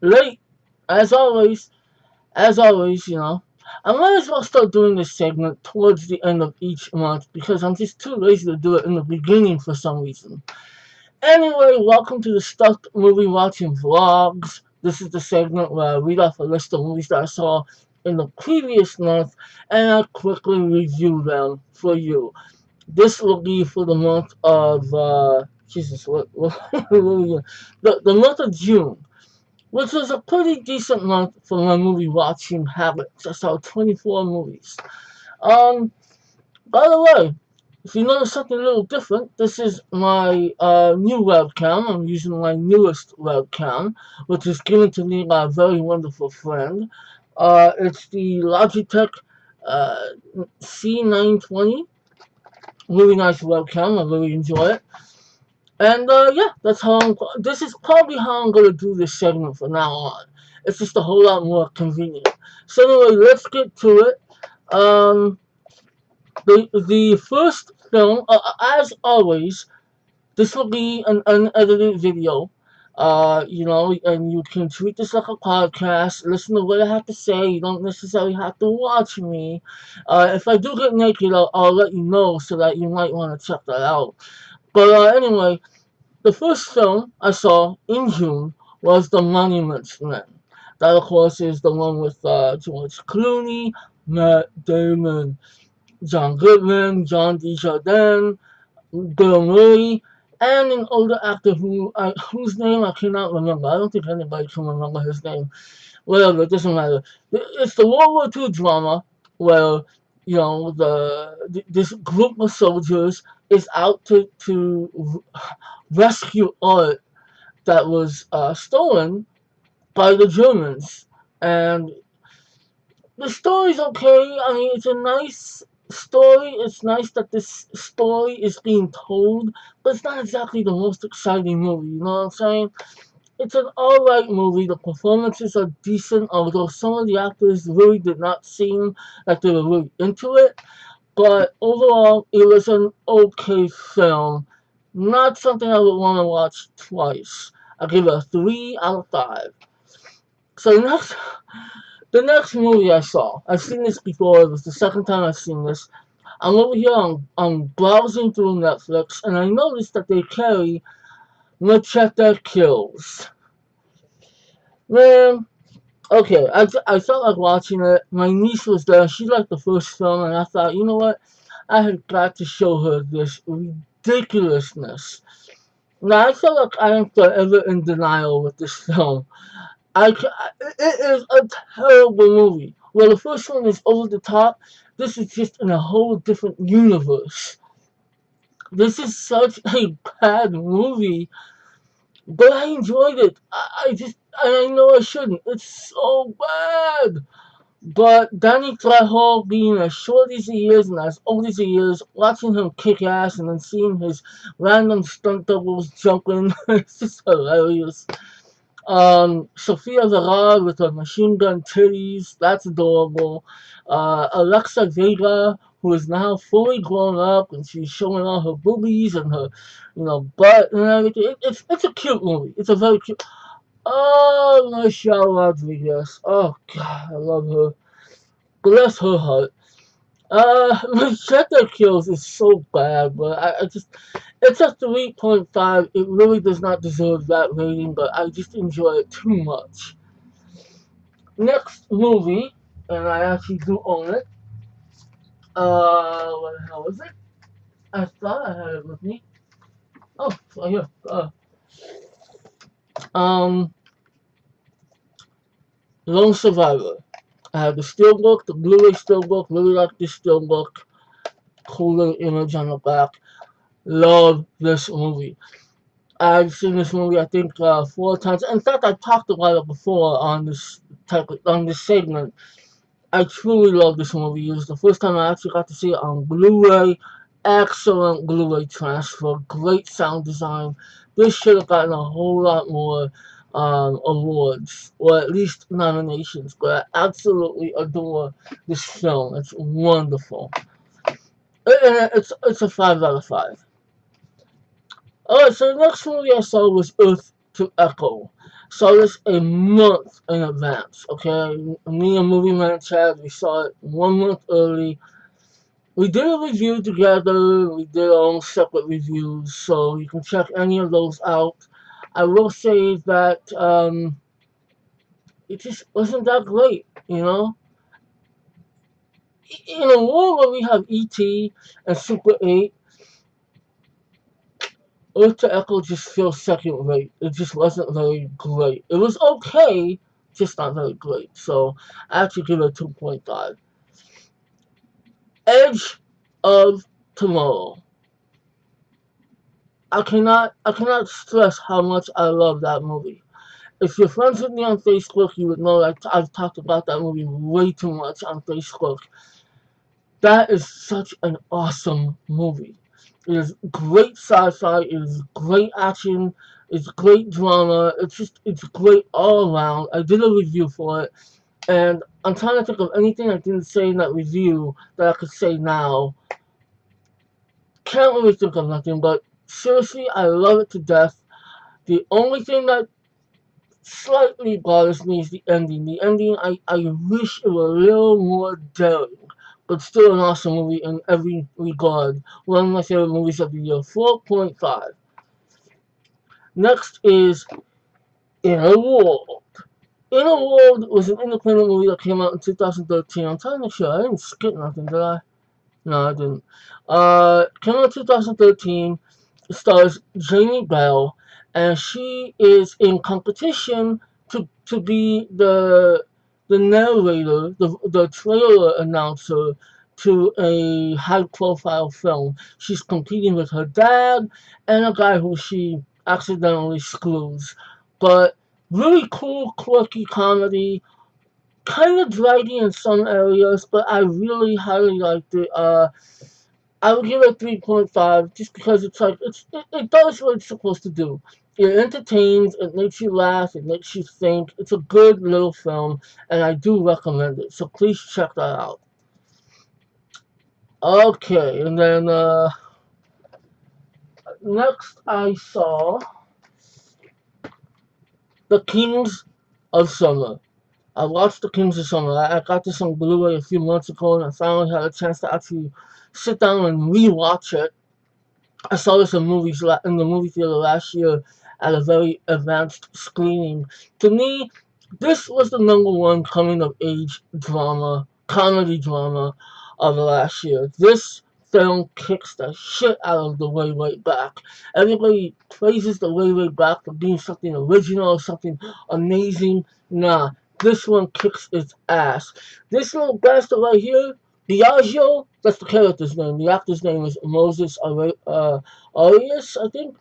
late, as always, you know. I might as well start doing this segment towards the end of each month because I'm just too lazy to do it in the beginning for some reason. Anyway, welcome to the Stuck Movie Watching Vlogs. This is the segment where I read off a list of movies that I saw in the previous month and I quickly review them for you. This will be for the month of, Jesus, the month of June, which was a pretty decent month for my movie watching habits. I saw 24 movies. Um, by the way, if you notice something a little different, this is my new webcam. I'm using my newest webcam, which is given to me by a very wonderful friend. It's the Logitech uh, C920. Really nice webcam. I really enjoy it. And yeah, that's how this is probably how I'm gonna do this segment from now on. It's just a whole lot more convenient. So anyway, let's get to it. Um, the first film, as always, this will be an unedited video. And you can treat this like a podcast. Listen to what I have to say. You don't necessarily have to watch me. If I do get naked, I'll let you know so that you might want to check that out. But anyway, the first film I saw in June was The Monuments Men. That, of course, is the one with George Clooney, Matt Damon, John Goodman, John Desjardins, Bill Murray, and an older actor whose name I cannot remember. I don't think anybody can remember his name. Whatever, it doesn't matter. It's the World War II drama where this group of soldiers is out to rescue art that was stolen by the Germans, and the story's okay. I mean, it's a nice story. It's nice that this story is being told, but it's not exactly the most exciting movie. You know what I'm saying? It's an alright movie. The performances are decent, although some of the actors really did not seem like they were really into it. But overall, it was an okay film. Not something I would want to watch twice. I give it a 3 out of 5. So the next movie I saw, I've seen this before. It was the second time I've seen this. I'm over here on browsing through Netflix, and I noticed that they carry Machete Kills. Man, okay, I felt like watching it. My niece was there. She liked the first film, and I thought, you know what? I had got to show her this ridiculousness. Now, I feel like I am forever in denial with this film. It is a terrible movie. Well, the first one is over the top. This is just in a whole different universe. This is such a bad movie, but I enjoyed it. I know I shouldn't. It's so bad. But Danny Trejo, being as short as he is and as old as he is, watching him kick ass and then seeing his random stunt doubles jumping, it's just hilarious. Sophia Vergara with her machine gun titties, that's adorable. Alexa Vega, who is now fully grown up and she's showing all her boobies and her, butt and everything. It's a cute movie. It's a very cute. Oh, Michelle Rodriguez. Oh God, I love her. Bless her heart. Machete Kills is so bad, but I just, it's a 3.5. It really does not deserve that rating, but I just enjoy it too much. Next movie, and I actually do own it. What the hell is it? I thought I had it with me. Oh, it's right here. Um, Lone Survivor. I have the steelbook, the Blu-ray steelbook. Really like this steelbook. Cool little image on the back. Love this movie. I've seen this movie I think 4 times. In fact, I talked about it before on this segment. I truly love this movie. It was the first time I actually got to see it on Blu-ray. Excellent Blu-ray transfer. Great sound design. This should have gotten a whole lot more awards, or at least nominations. But I absolutely adore this film. It's wonderful. And it's a 5 out of 5. Alright, so the next movie I saw was Earth to Echo. Saw this a month in advance, okay? Me and Movie Man Chad, we saw it 1 month early. We did a review together, we did our own separate reviews, so you can check any of those out. I will say that it just wasn't that great, you know? In a world where we have E.T. and Super 8, Earth to Echo just feels second rate. It just wasn't very great. It was okay, just not very great. So I have to give it a 2.5. Edge of Tomorrow. I cannot stress how much I love that movie. If you're friends with me on Facebook, you would know that I've talked about that movie way too much on Facebook. That is such an awesome movie. It is great sci-fi. It is great action. It's great drama. It's great all around. I did a review for it, and I'm trying to think of anything I didn't say in that review that I could say now. Can't really think of nothing, but seriously, I love it to death. The only thing that slightly bothers me is the ending. The ending, I wish it were a little more daring, but still an awesome movie in every regard. One of my favorite movies of the year. 4.5. Next is In a World. In a World was an independent movie that came out in 2013. I'm trying to make sure I didn't skip nothing, did I? No, I didn't. Came out in 2013. It stars Jamie Bell, and she is in competition to be the narrator, the trailer announcer to a high profile film. She's competing with her dad and a guy who she accidentally screws. But really cool, quirky comedy, kind of draggy in some areas, but I really highly liked it. I would give it a 3.5 just because it does what it's supposed to do. It entertains, it makes you laugh, it makes you think. It's a good little film, and I do recommend it. So please check that out. Okay, and then next I saw The Kings of Summer. I watched The Kings of Summer. I got this on Blu-ray a few months ago, and I finally had a chance to actually sit down and rewatch it. I saw this in the movie theater last year at a very advanced screening. To me, this was the number one coming of age drama, comedy drama of last year. This film kicks the shit out of The Way Way Back. Everybody praises The Way Way Back for being something original, something amazing. Nah, this one kicks its ass. This little bastard right here, Biagio, that's the character's name. The actor's name is Moses Arias, I think.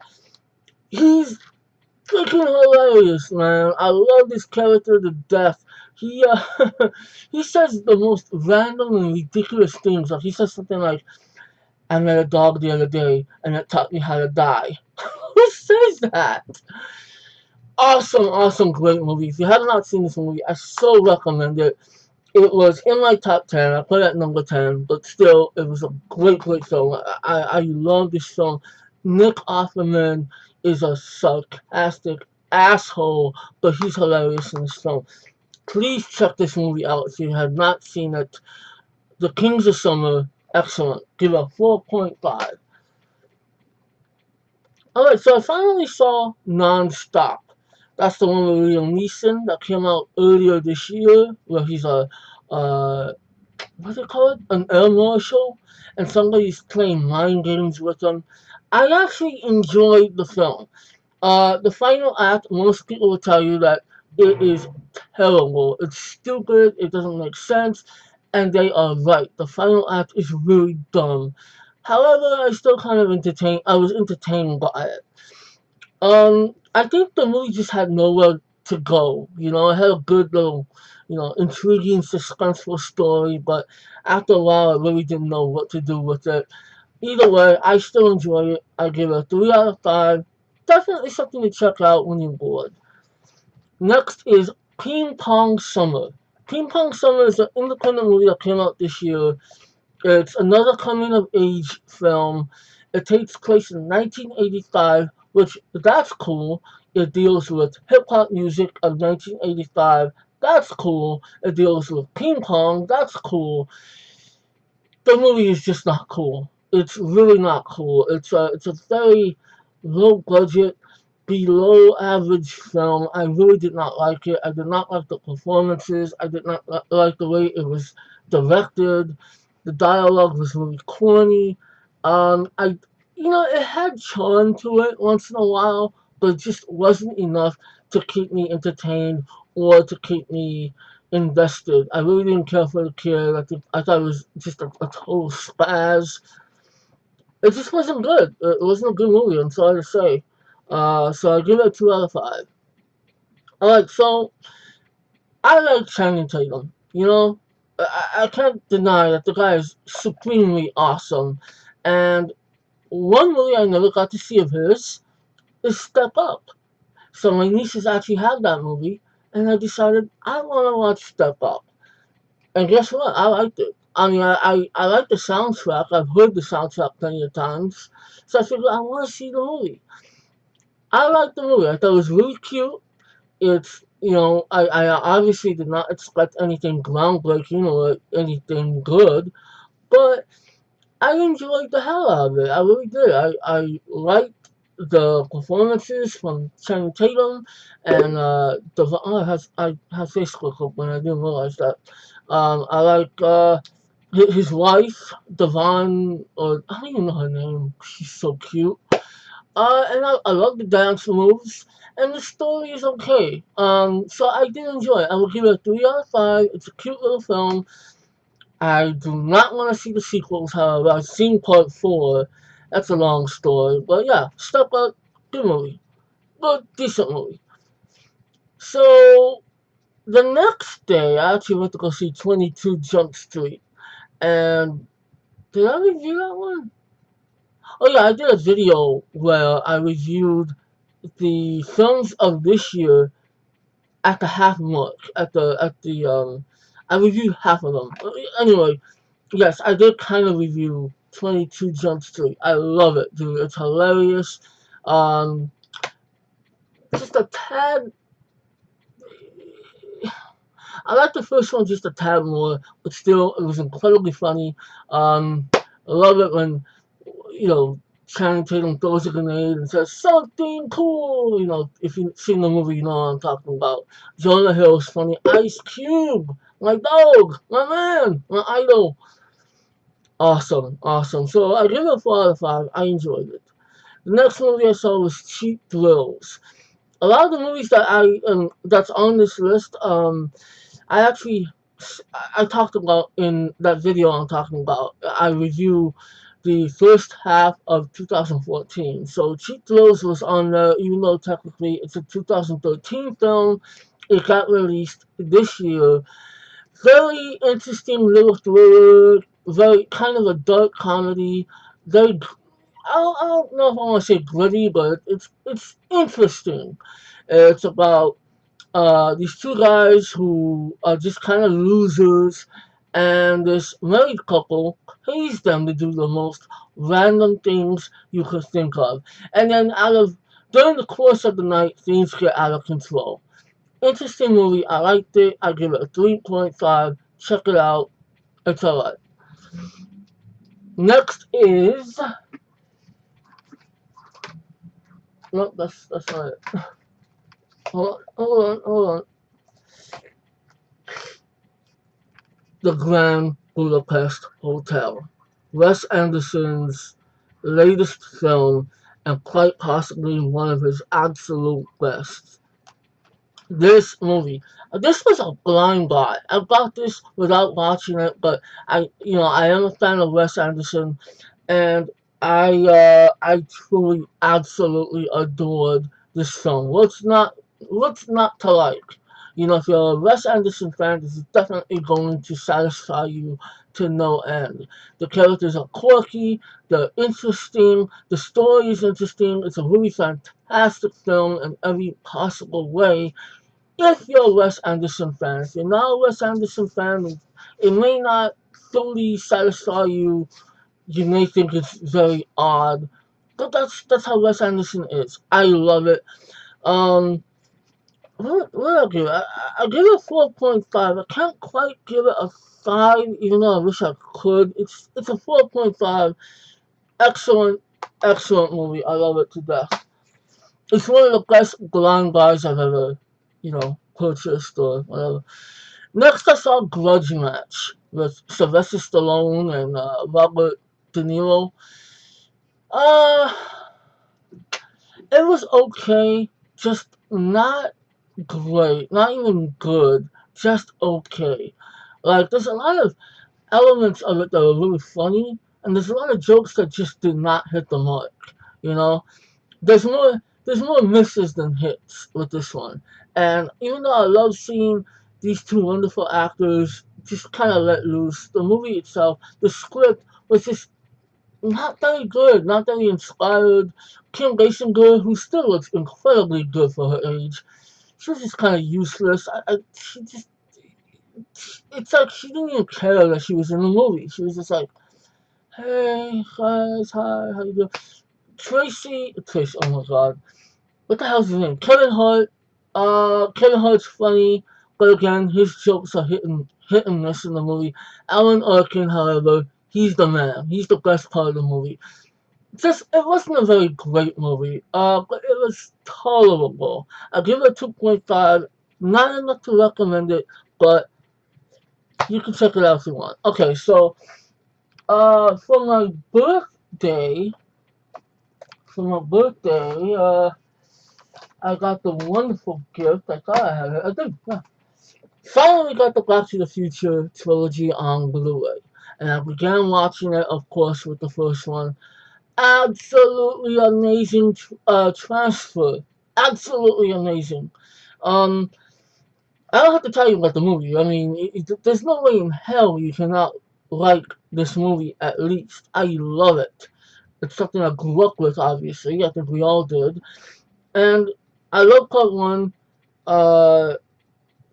He's freaking hilarious, man. I love this character to death. He he says the most random and ridiculous things. Like he says something like, "I met a dog the other day, and it taught me how to die." Who says that? Awesome, awesome, great movie. If you have not seen this movie, I so recommend it. It was in my top 10. I put it at number 10, but still, it was a great, great film. I love this film. Nick Offerman is a sarcastic asshole, but he's hilarious in this film. Please check this movie out if you have not seen it. The Kings of Summer, excellent. Give it a 4.5. Alright, so I finally saw Non-Stop. That's the one with Liam Neeson that came out earlier this year, where he's what do they call it? An air marshal, and somebody's playing mind games with him. I actually enjoyed the film. The final act, most people will tell you that it is terrible. It's stupid, it doesn't make sense, and they are right. The final act is really dumb. However, I was entertained by it. I think the movie just had nowhere to go. You know, it had a good little, intriguing, suspenseful story, but after a while, I really didn't know what to do with it. Either way, I still enjoy it. I give it a 3 out of 5. Definitely something to check out when you're bored. Next is Ping Pong Summer. Ping Pong Summer is an independent movie that came out this year. It's another coming of age film. It takes place in 1985, which that's cool. It deals with hip hop music of 1985. That's cool. It deals with ping pong. That's cool. The movie is just not cool. It's really not cool. It's a very low budget, below average film. I really did not like it. I did not like the performances. I did not like the way it was directed. The dialogue was really corny. I it had charm to it once in a while, but it just wasn't enough to keep me entertained or to keep me invested. I really didn't care for the kid. I thought it was just a total spaz. It just wasn't good. It wasn't a good movie. I'm sorry to say. So I give it a 2 out of 5. All right, so I like Channing Tatum. I can't deny that the guy is supremely awesome. And one movie I never got to see of his is Step Up. So my nieces actually had that movie, and I decided I want to watch Step Up. And guess what? I liked it. I mean, I like the soundtrack. I've heard the soundtrack plenty of times. So I figured I want to see the movie. I liked the movie. I thought it was really cute. I obviously did not expect anything groundbreaking or anything good, but I enjoyed the hell out of it. I really did. I liked the performances from Channing Tatum and I have Facebook open. I didn't realize that. I like his wife, Devon, or I don't even know her name. She's so cute. And I love the dance moves, and the story is okay. So I did enjoy it. I will give it a 3 out of 5. It's a cute little film. I do not want to see the sequels, however. I've seen part 4. That's a long story. But yeah, Step Up, good movie. Good, decent movie. So, the next day, I actually went to go see 22 Jump Street. And did I review that one? Oh yeah, I did a video where I reviewed the films of this year at the half mark. I reviewed half of them. Anyway, yes, I did kind of review 22 Jump Street. I love it, dude. It's hilarious. Um, just a tad. I like the first one just a tad more, but still, it was incredibly funny. I love it when, you know, Channing Tatum throws a grenade and says something cool. If you've seen the movie, you know what I'm talking about. Jonah Hill's funny. Ice Cube, my dog, my man, my idol. Awesome, awesome. So I give it a 4 out of 5. I enjoyed it. The next movie I saw was Cheap Thrills. A lot of the movies that's on this list, I actually I talked about in that video I'm talking about. I review the first half of 2014. So Cheap Thrills was on there, even though technically it's a 2013 film. It got released this year. Very interesting little thriller, very kind of a dark comedy. Very, I don't know if I want to say gritty, but it's interesting. It's about these two guys who are just kind of losers, and this married couple pays them to do the most random things you could think of. And then during the course of the night, things get out of control. Interesting movie. I liked it. I give it a 3.5. Check it out. It's alright. Next is no, that's not it. Hold on. The Grand Budapest Hotel. Wes Anderson's latest film, and quite possibly one of his absolute best. This was a blind buy. I bought this without watching it, but I am a fan of Wes Anderson, and I truly, absolutely adored this film. What's not to like? If you're a Wes Anderson fan, this is definitely going to satisfy you to no end. The characters are quirky, they're interesting, the story is interesting. It's a really fantastic film in every possible way. If you're a Wes Anderson fan, if you're not a Wes Anderson fan, it may not fully satisfy you. You may think it's very odd, but that's how Wes Anderson is. I love it. Um, what I give it? I give it 4.5. I can't quite give it a 5, even though I wish I could. It's a 4.5. Excellent, excellent movie. I love it to death. It's one of the best blind guys I've ever, purchased or whatever. Next, I saw Grudge Match with Sylvester Stallone and Robert De Niro. Uh, it was okay, just not great, not even good, just okay. Like, there's a lot of elements of it that are really funny, and there's a lot of jokes that just did not hit the mark. You know, there's more misses than hits with this one. And even though I love seeing these two wonderful actors just kind of let loose, the movie itself, the script was just not very good, not very inspired. Kim Basinger, who still looks incredibly good for her age, she was just kind of useless. She just, it's like she didn't even care that she was in the movie. She was just like, hey guys, hi, how you doing? Tracy, oh my god, what the hell's his name? Kevin Hart. Kevin Hart's funny, but again, his jokes are hit and miss in the movie. Alan Arkin, however, he's the man. He's the best part of the movie. Just, it wasn't a very great movie, but it was tolerable. I give it a 2.5. Not enough to recommend it, but you can check it out if you want. Okay, so, for my birthday, I got the wonderful gift. I thought I had it. I did. Yeah. Finally got the Back to the Future trilogy on Blu-ray, and I began watching it, of course, with the first one. Absolutely amazing transfer. Absolutely amazing. Um, I don't have to tell you about the movie. I mean, there's no way in hell you cannot like this movie. At least I love it. It's something I grew up with. Obviously, I think we all did. And I love part one. Uh,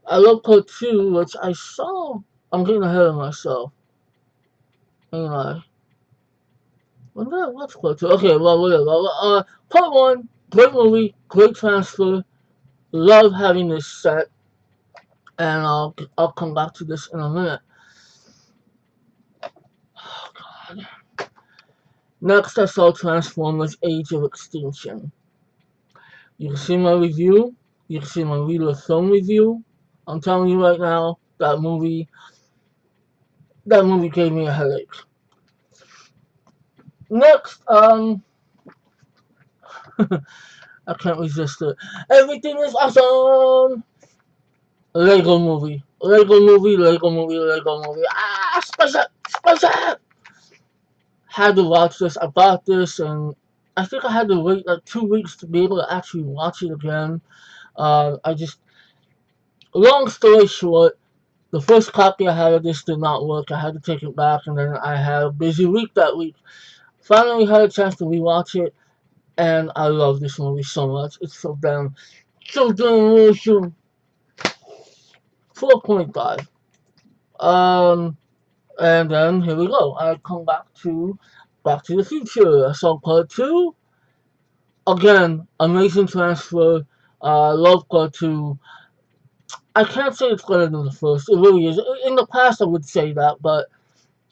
I love part two, which I saw. I'm getting ahead of myself. Ain't I? When did I watch part two? Okay, well, whatever. Part one, great movie, great transfer. Love having this set, and I'll come back to this in a minute. Oh God. Next, I saw Transformers: Age of Extinction. You can see my review. You can see my Reader Film review. I'm telling you right now, that movie gave me a headache. Next, I can't resist it. Everything is awesome. Lego movie. Lego movie, Lego movie, Lego movie. Special! Had to watch this. I bought this, and I think I had to wait like 2 weeks to be able to actually watch it again. Long story short, the first copy I had of this did not work. I had to take it back, and then I had a busy week that week. Finally had a chance to rewatch it, and I love this movie so much. It's so damn awesome. 4.5. And then here we go. I come Back to the Future. I saw part two. Again, amazing transfer. Love part two. I can't say it's better than the first. It really is. In the past, I would say that, but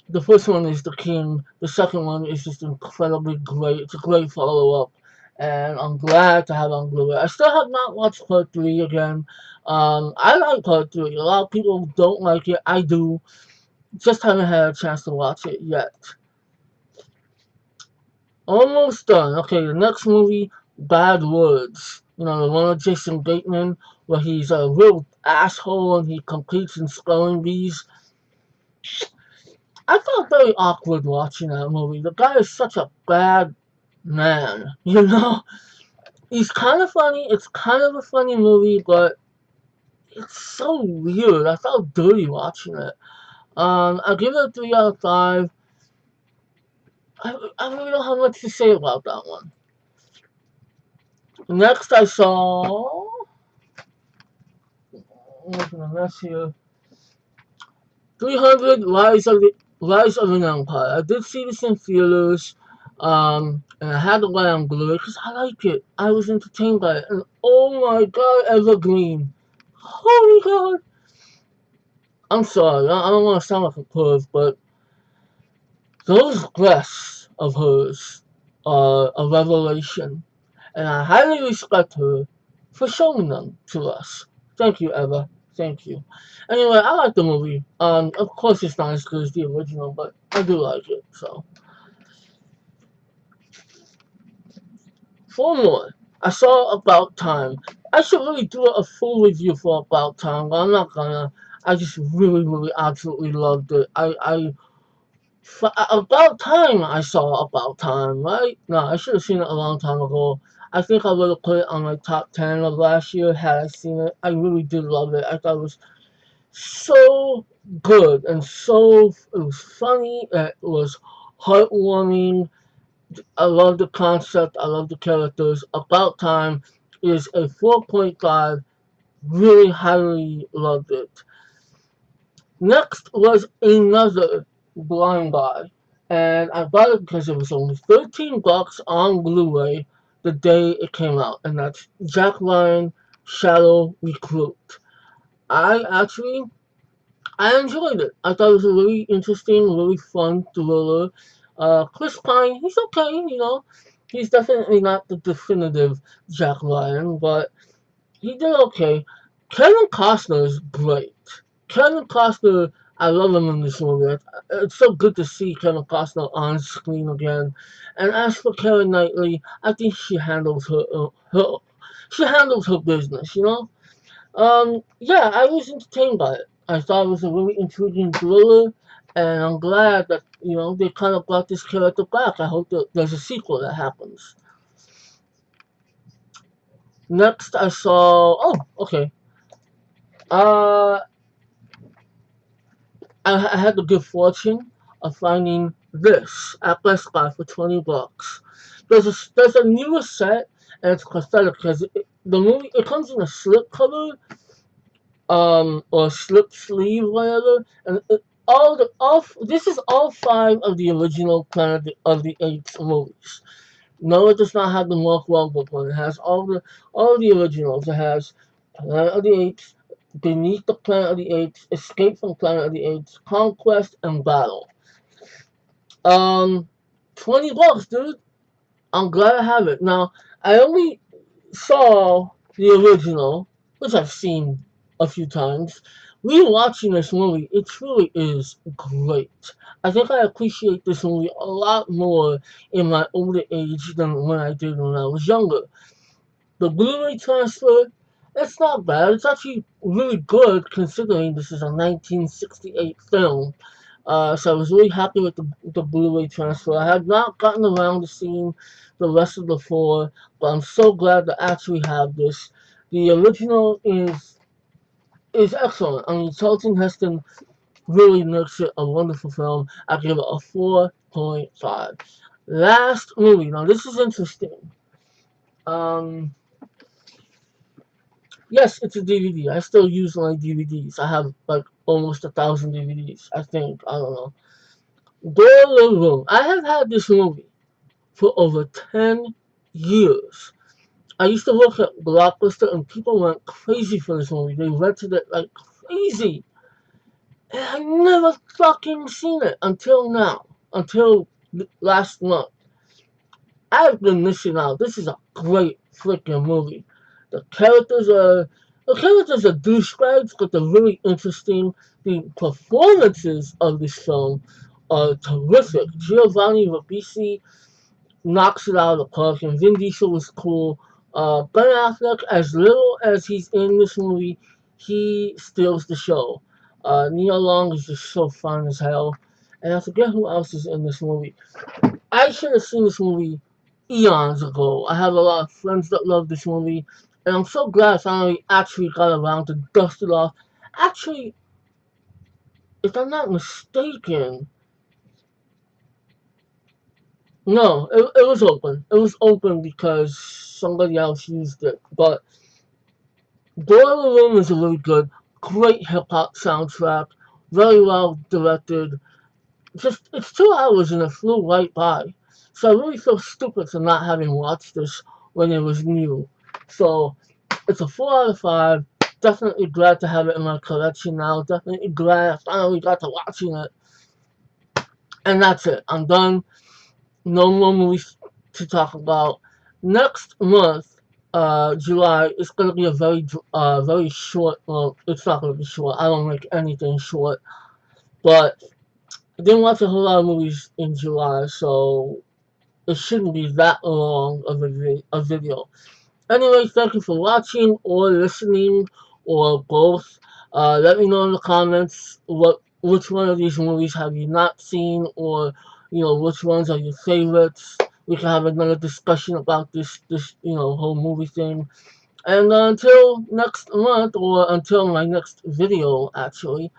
the first one is the king. The second one is just incredibly great. It's a great follow up, and I'm glad to have it on Blu-ray. I still have not watched part three again. I like part three. A lot of people don't like it. I do. Just haven't had a chance to watch it yet. Almost done. Okay, the next movie, Bad Words. You know, the one with Jason Bateman, where he's a real asshole and he competes in spelling bees. I felt very awkward watching that movie. The guy is such a bad man, you know? He's kind of funny. It's kind of a funny movie, but it's so weird. I felt dirty watching it. I give it a 3 out of 5. I really don't have much to say about that one. Next, I saw. I'm making a mess here. 300 Rise of an Empire. I did see this in theaters. And I had to let on glue it because I like it. I was entertained by it. And oh my god, Evergreen. Holy god. I'm sorry, I don't want to sound like a perv, but those breasts of hers are a revelation. And I highly respect her for showing them to us. Thank you, Eva. Thank you. Anyway, I like the movie. Of course it's not as good as the original, but I do like it, so. Four more. I saw About Time. I should really do a full review for About Time, but I'm not gonna. I just really, really, absolutely loved it. About Time I saw About Time, right? No, I should have seen it a long time ago. I think I would have put it on my top 10 of last year had I seen it. I really did love it. I thought it was so good and it was funny, it was heartwarming. I love the concept. I love the characters. About Time is a 4.5. Really highly loved it. Next was another Blind Guy, and I bought it because it was only $13 on Blu-ray the day it came out, and that's Jack Ryan Shadow Recruit. I actually I enjoyed it. I thought it was a really interesting, really fun thriller. Chris Pine, he's okay, He's definitely not the definitive Jack Ryan, but he did okay. Kevin Costner is great. Kevin Costner, I love him in this movie. It's so good to see Kevin Costner on screen again. And as for Keira Knightley, I think she handles her business. Yeah, I was entertained by it. I thought it was a really intriguing thriller, and I'm glad that they kind of brought this character back. I hope that there's a sequel that happens. Next, I saw. Oh, okay. Uh, I had the good fortune of finding this at Best Buy for $20. There's a newer set, and it's pathetic because the movie it comes in a slip cover, or slip sleeve, whatever, and this is all five of the original Planet of the Apes movies. No, it does not have the Mark Wahlberg one. It has all the originals. It has Planet of the Apes, Beneath the Planet of the Apes, Escape from Planet of the Apes, Conquest, and Battle. Um, $20, dude. I'm glad I have it. Now, I only saw the original, which I've seen a few times. Rewatching this movie, it truly is great. I think I appreciate this movie a lot more in my older age than when I did when I was younger. The Blu-ray transfer, it's not bad. It's actually really good considering this is a 1968 film. So I was really happy with the Blu-ray transfer. I had not gotten around to seeing the rest of the four, but I'm so glad to actually have this. The original is excellent. I mean, Charlton Heston really makes it a wonderful film. I give it a 4.5. Last movie. Now this is interesting. Um, yes, it's a DVD. I still use my DVDs. I have like almost 1,000 DVDs. I think. I don't know. Boiler Room. I have had this movie for over 10 years. I used to work at Blockbuster and people went crazy for this movie. They rented it like crazy. And I never fucking seen it until now. Until last month. I've been missing out. This is a great freaking movie. The characters are douchebags, but they're really interesting. The performances of this film are terrific. Giovanni Ribisi knocks it out of the park, and Vin Diesel was cool. Ben Affleck, as little as he's in this movie, he steals the show. Nia Long is just so fun as hell. And I forget who else is in this movie. I should have seen this movie eons ago. I have a lot of friends that love this movie, and I'm so glad I finally actually got around to dust it off. Actually, if I'm not mistaken, no, it was open. It was open because somebody else used it. But Boiler Room is a really good, great hip hop soundtrack, very well directed. Just it's 2 hours and it flew right by. So I really feel stupid for not having watched this when it was new. So it's a 4 out of 5. Definitely glad to have it in my collection now. Definitely glad I finally got to watching it. And that's it. I'm done. No more movies to talk about. Next month, July, it's gonna be a very short. Well, it's not gonna be short. I don't make anything short. But I didn't watch a whole lot of movies in July, so it shouldn't be that long of a video. Anyway, thank you for watching or listening or both. Let me know in the comments which one of these movies have you not seen, or which ones are your favorites. We can have another discussion about this whole movie thing. And until next month, or until my next video, actually,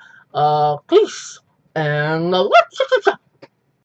peace and